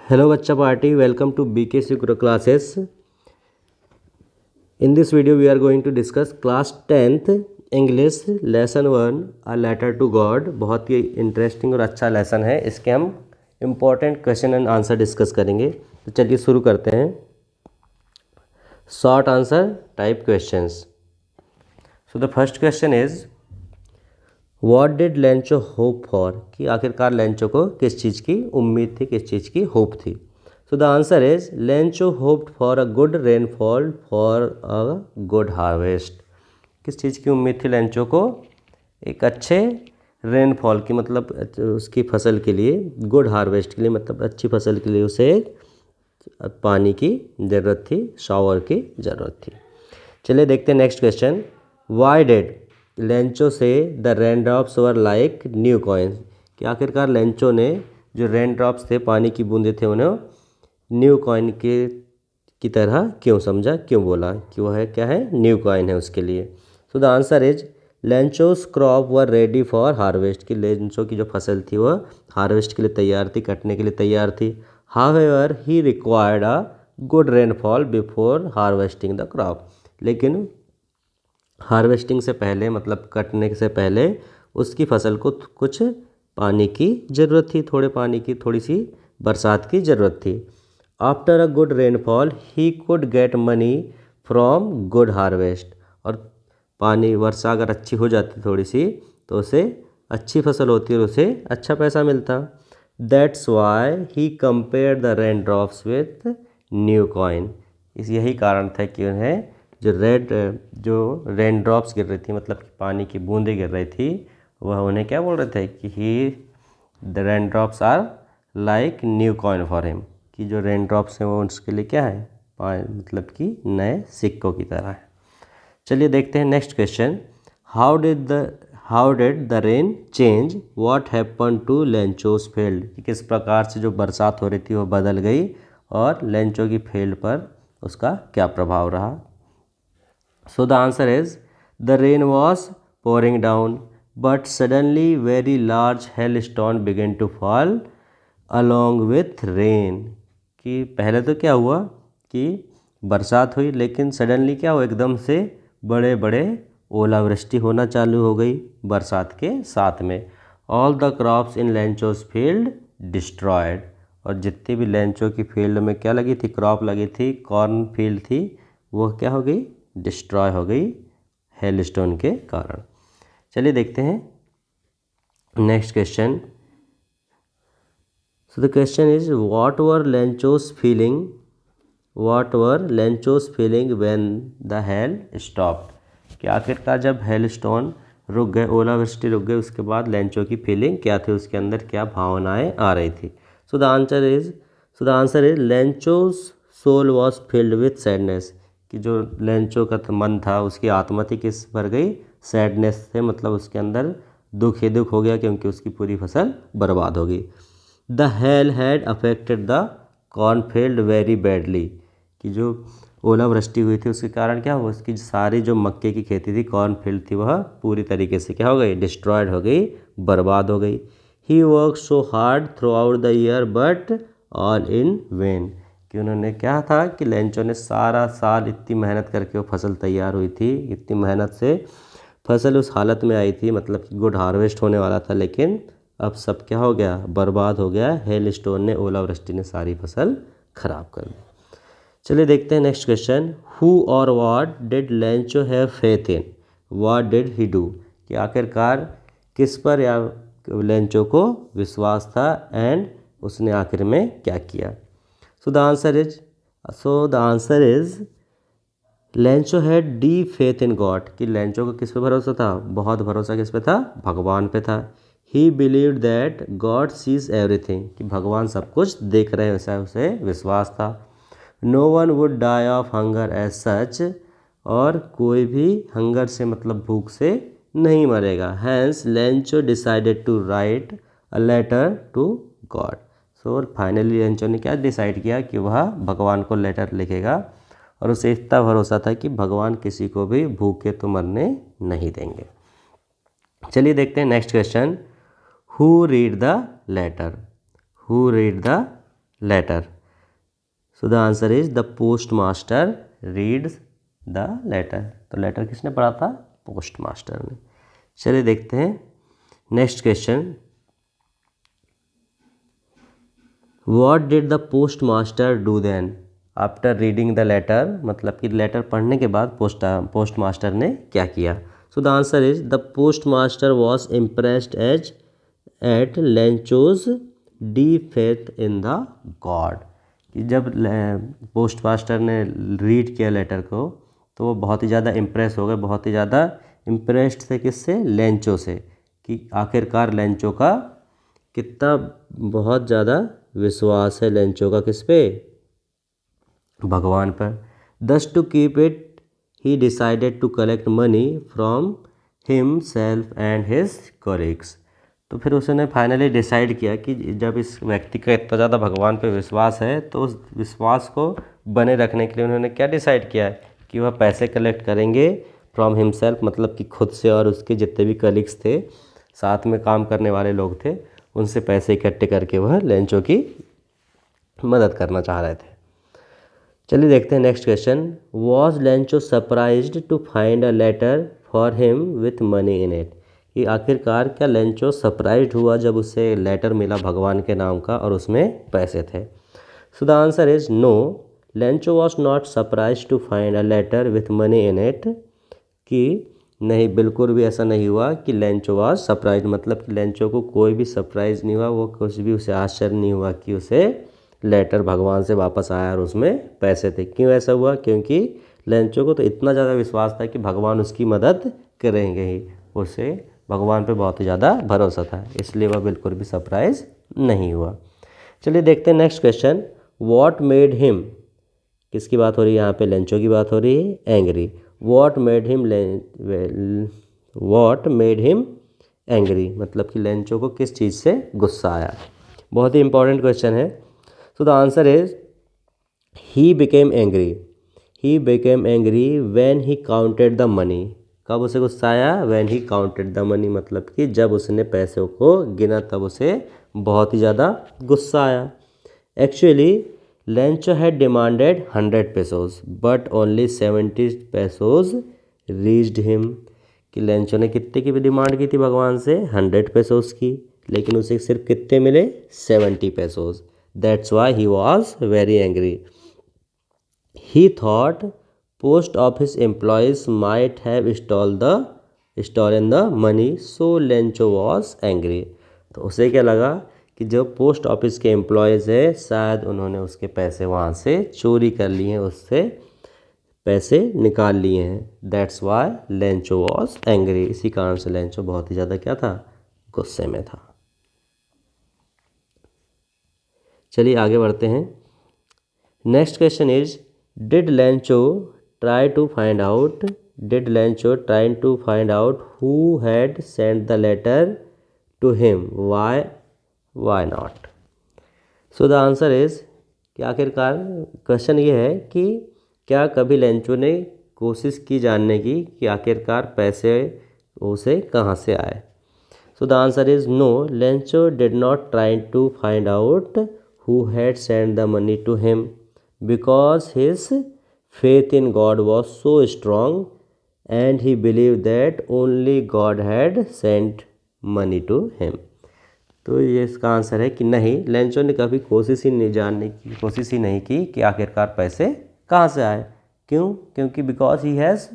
Hello Bachcha Party, welcome to BKC Guru classes. In this video we are going to discuss class 10th English lesson 1 A letter to God. बहुत ही interesting और अच्छा lesson है। इसके हम important question and answer discuss करेंगे। तो चलिए शुरू करते हैं। Short answer type questions. So the first question is what did Lencho hope for, कि आखिरकार लेंचो को किस चीज़ की उम्मीद थी, किस चीज़ की होप थी। So the answer is Lencho hoped for a good rainfall for a good harvest. किस चीज़ की उम्मीद थी लेंचो को? एक अच्छे रेनफॉल की, मतलब उसकी फसल के लिए, गुड हार्वेस्ट के लिए, मतलब अच्छी फसल के लिए उसे पानी की ज़रूरत थी, शावर की ज़रूरत थी। चलिए देखते हैं next question. Why did Lencho say the rain drops were like new coins, कि आखिरकार लेंचो ने जो रेन ड्रॉप्स थे, पानी की बूंदे थे, उन्हें न्यू कॉइन की तरह क्यों समझा, क्यों बोला कि वह क्या है, न्यू कॉइन है उसके लिए। So the answer is Lencho's crop were ready for harvest, कि लेंचो की जो फसल थी वह हार्वेस्ट के लिए तैयार थी, कटने के लिए तैयार थी। However he required a good rainfall before harvesting the crop, लेकिन हार्वेस्टिंग से पहले, मतलब कटने से पहले, उसकी फसल को कुछ पानी की ज़रूरत थी, थोड़े पानी की, थोड़ी सी बरसात की ज़रूरत थी। After a good rainfall he could get money from good harvest, और पानी वर्षा अगर अच्छी हो जाती थोड़ी सी तो उसे अच्छी फसल होती और उसे अच्छा पैसा मिलता। That's why he compare the rain drops with new coin, इस यही कारण था कि उन्हें जो रेन ड्रॉप्स गिर रही थी, मतलब कि पानी की बूंदें गिर रही थी, वह उन्हें क्या बोल रहे थे कि the rain drops are like new coin for him, कि जो रेन ड्रॉप्स हैं वो उसके लिए क्या है, मतलब कि नए सिक्कों की तरह है। चलिए देखते हैं next question. How did the rain change what happen to Lencho's field, कि किस प्रकार से जो बरसात हो रही थी वो बदल गई और लेंचो की फील्ड पर उसका क्या प्रभाव रहा। So the answer is the rain was pouring down, but suddenly very large hailstone began to fall along with rain, कि पहले तो क्या हुआ कि बरसात हुई, लेकिन सडनली क्या हुआ, एकदम से बड़े बड़े ओलावृष्टि होना चालू हो गई बरसात के साथ में। All the crops in Lencho's field destroyed, और जितनी भी लेंचो की फील्ड में क्या लगी थी, क्रॉप लगी थी, कॉर्न फील्ड थी, वो क्या हो गई, डिस्ट्रॉय हो गई हेलस्टोन के कारण। चलिए देखते हैं next question. So the question is what were Lencho's feeling when the hail stopped, कि आखिरकार जब हेलस्टोन रुक गए, ओलावृष्टि रुक गई, उसके बाद लेंचो की फीलिंग क्या थी, उसके अंदर क्या भावनाएं आ रही थी। So the answer is Lencho's soul was filled with sadness, कि जो लेंचो का मन था, उसकी आत्मा थी, किस भर गई, सैडनेस से, मतलब उसके अंदर दुख ही दुख हो गया क्योंकि उसकी पूरी फसल बर्बाद हो गई। The hell had affected the cornfield very badly, कि जो ओलावृष्टि हुई थी उसके कारण क्या हुआ, उसकी सारी जो मक्के की खेती थी, कॉर्नफील्ड थी, वह पूरी तरीके से क्या हो गई, डिस्ट्रॉयड हो गई, बर्बाद हो गई। He work so hard throughout the year but all in vain, कि उन्होंने क्या था कि लेंचो ने सारा साल इतनी मेहनत करके वो फसल तैयार हुई थी, इतनी मेहनत से फसल उस हालत में आई थी, मतलब कि गुड हार्वेस्ट होने वाला था, लेकिन अब सब क्या हो गया, बर्बाद हो गया। हेल स्टोन ने, ओलावृष्टि ने सारी फसल खराब कर दी। चलिए देखते हैं नेक्स्ट क्वेश्चन। हु और what did Lencho have faith in, what did he do, कि आखिरकार किस पर या लेंचो को विश्वास था एंड उसने आखिर में क्या किया। So the answer is Lencho had deep faith in God, कि लेंचो को किस पे भरोसा था, बहुत भरोसा किस पे था, भगवान पे था। ही believed that God sees everything, कि भगवान सब कुछ देख रहे हैं, वैसा उसे विश्वास था। No one would die of hunger as such, और कोई भी हंगर से, मतलब भूख से नहीं मरेगा। Hence Lencho decided to write a letter to God. So finally Lencho ने क्या डिसाइड किया कि वह भगवान को लेटर लिखेगा, और उसे इतना भरोसा था कि भगवान किसी को भी भूखे तो मरने नहीं देंगे। चलिए देखते हैं next question. Who read the letter, letter. So the answer is the post master reads the letter. तो लेटर किसने पढ़ा था? पोस्ट मास्टर ने। चलिए देखते हैं next question. What did the post master do then after reading the letter, मतलब कि लेटर पढ़ने के बाद पोस्ट मास्टर ने क्या किया? So the answer is the post master was impressed as at Lencho's deep faith in the God. कि जब पोस्ट मास्टर ने रीड किया लेटर को तो वो बहुत ही ज़्यादा इम्प्रेस हो गए, बहुत ही ज़्यादा इम्प्रेस्ड थे। किससे? लेंचो से। कि आखिरकार लेंचो का कितना बहुत ज़्यादा विश्वास है लेंचो का किस पे? भगवान पर। Thus to keep it he decided to collect money from himself and his colleagues. तो फिर उसने फाइनली डिसाइड किया कि जब इस व्यक्ति का इतना ज़्यादा भगवान पे विश्वास है तो उस विश्वास को बने रखने के लिए उन्होंने क्या डिसाइड किया है कि वह पैसे कलेक्ट करेंगे फ्रॉम हिमसेल्फ, मतलब कि खुद से और उसके जितने भी कलीग्स थे, साथ में काम करने वाले लोग थे, उनसे पैसे इकट्ठे करके वह लेंचो की मदद करना चाह रहे थे। चलिए देखते हैं next question. Was Lencho surprised to find a letter for him with money in it. कि आखिरकार क्या लेंचो सरप्राइज्ड हुआ जब उसे लेटर मिला भगवान के नाम का और उसमें पैसे थे? So the answer is no, Lencho was not surprise to find a letter with money in it. कि नहीं, बिल्कुल भी ऐसा नहीं हुआ कि लेंचो वॉज सरप्राइज, मतलब कि लेंचो को कोई भी सरप्राइज नहीं हुआ, वो कुछ भी उसे आश्चर्य नहीं हुआ कि उसे लेटर भगवान से वापस आया और उसमें पैसे थे। क्यों ऐसा हुआ? क्योंकि लेंचो को तो इतना ज़्यादा विश्वास था कि भगवान उसकी मदद करेंगे ही, उसे भगवान पे बहुत ही ज़्यादा भरोसा था, इसलिए वह बिल्कुल भी सरप्राइज नहीं हुआ। चलिए देखते हैं next question. What made him, किसकी बात हो रही है यहाँ पे? लेंचो की बात हो रही है। Angry. What made him angry, मतलब कि लेंचो को किस चीज़ से गुस्सा आया? बहुत ही इंपॉर्टेंट क्वेश्चन है। सो the answer is he became angry when he counted the money. कब उसे गुस्सा आया? When he counted the money, मतलब कि जब उसने पैसों को गिना तब उसे बहुत ही ज़्यादा गुस्सा आया। Actually Lencho had demanded 100 pesos but only 70 pesos reached him. कि लेंचो ने कितने की भी डिमांड की थी भगवान से? 100 पेसोज की, लेकिन उसे सिर्फ कितने मिले? 70 pesos. That's why he was very angry. He thought post office employees might have stolen the money, so Lencho was angry। तो उसे क्या लगा कि जो पोस्ट ऑफिस के एम्प्लॉयज़ है शायद उन्होंने उसके पैसे वहाँ से चोरी कर लिए हैं, उससे पैसे निकाल लिए हैं। That's why Lencho was angry. इसी कारण से लेंचो बहुत ही ज़्यादा क्या था? गुस्से में था। चलिए आगे बढ़ते हैं। Next question is did Lencho try to find out who had send the letter to him, why not? So the answer is कि आखिरकार क्वेश्चन ये है कि क्या कभी लेंचो ने कोशिश की जानने की कि आखिरकार पैसे उसे कहाँ से आए? So the answer is no, Lencho did not try to find out who had sent the money to him because his faith in God was so strong and he believed that only God had sent money to him। तो ये इसका answer है कि नहीं, Lencho ने कभी कोशिश ही नहीं की कि आखिरकार पैसे कहाँ से आए। क्यों? क्योंकि because he has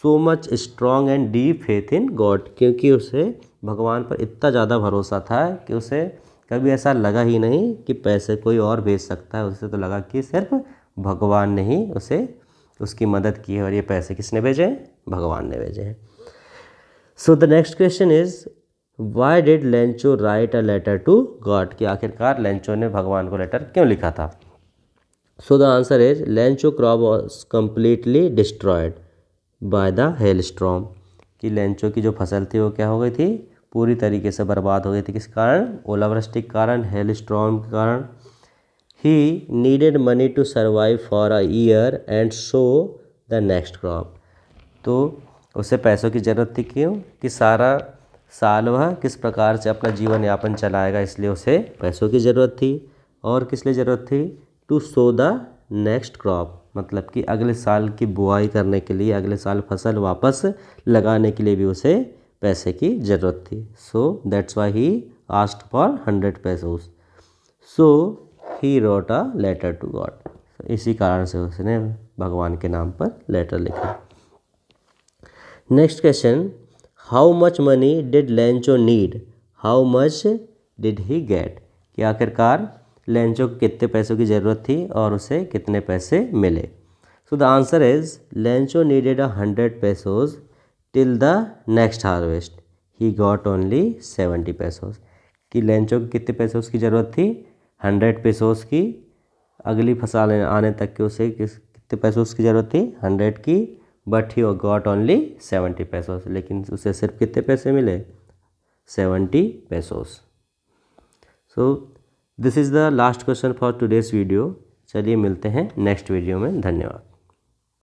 so much strong and deep faith in God. क्योंकि उसे भगवान पर इतना ज़्यादा भरोसा था कि उसे कभी ऐसा लगा ही नहीं कि पैसे कोई और भेज सकता है। उसे तो लगा कि सिर्फ भगवान ने ही उसे उसकी मदद की है और ये पैसे किसने भेजे? भगवान ने भेजे हैं। So the next question is why did Lencho write a letter to God? कि आखिरकार लेंचो ने भगवान को लेटर क्यों लिखा था? सो the answer is Lencho crop was completely destroyed by the hell storm. कि लेंचो की जो फसल थी वो क्या हो गई थी? पूरी तरीके से बर्बाद हो गई थी। किस कारण? ओलावृष्टि के कारण, हेल स्टॉर्म के कारण। He needed money to survive for a year and sow the next crop. तो उसे पैसों की ज़रूरत थी। क्यों? कि सारा साल वह किस प्रकार से अपना जीवन यापन चलाएगा, इसलिए उसे पैसों की ज़रूरत थी। और किस लिए ज़रूरत थी? To sow the next crop, मतलब कि अगले साल की बुआई करने के लिए, अगले साल फसल वापस लगाने के लिए भी उसे पैसे की ज़रूरत थी। So that's why he asked for 100 pesos। So he wrote a letter to God, इसी कारण से उसने भगवान के नाम पर लेटर लिखा। Next question, how much money did Lencho need, how much did he get, कि आखिरकार लेंचो को कितने पैसों की ज़रूरत थी और उसे कितने पैसे मिले। सो the answer is Lencho needed 100 pesos till the next harvest, he got only 70 pesos, कि लेंचो को कितने pesos की ज़रूरत थी? 100 pesos की, अगली फसल आने तक के उसे कितने pesos की ज़रूरत थी? 100 की, but he got only 70 pesos, लेकिन उसे सिर्फ कितने पैसे मिले? 70 pesos। So this is the last question for today's video. चलिए मिलते हैं नेक्स्ट वीडियो में, धन्यवाद।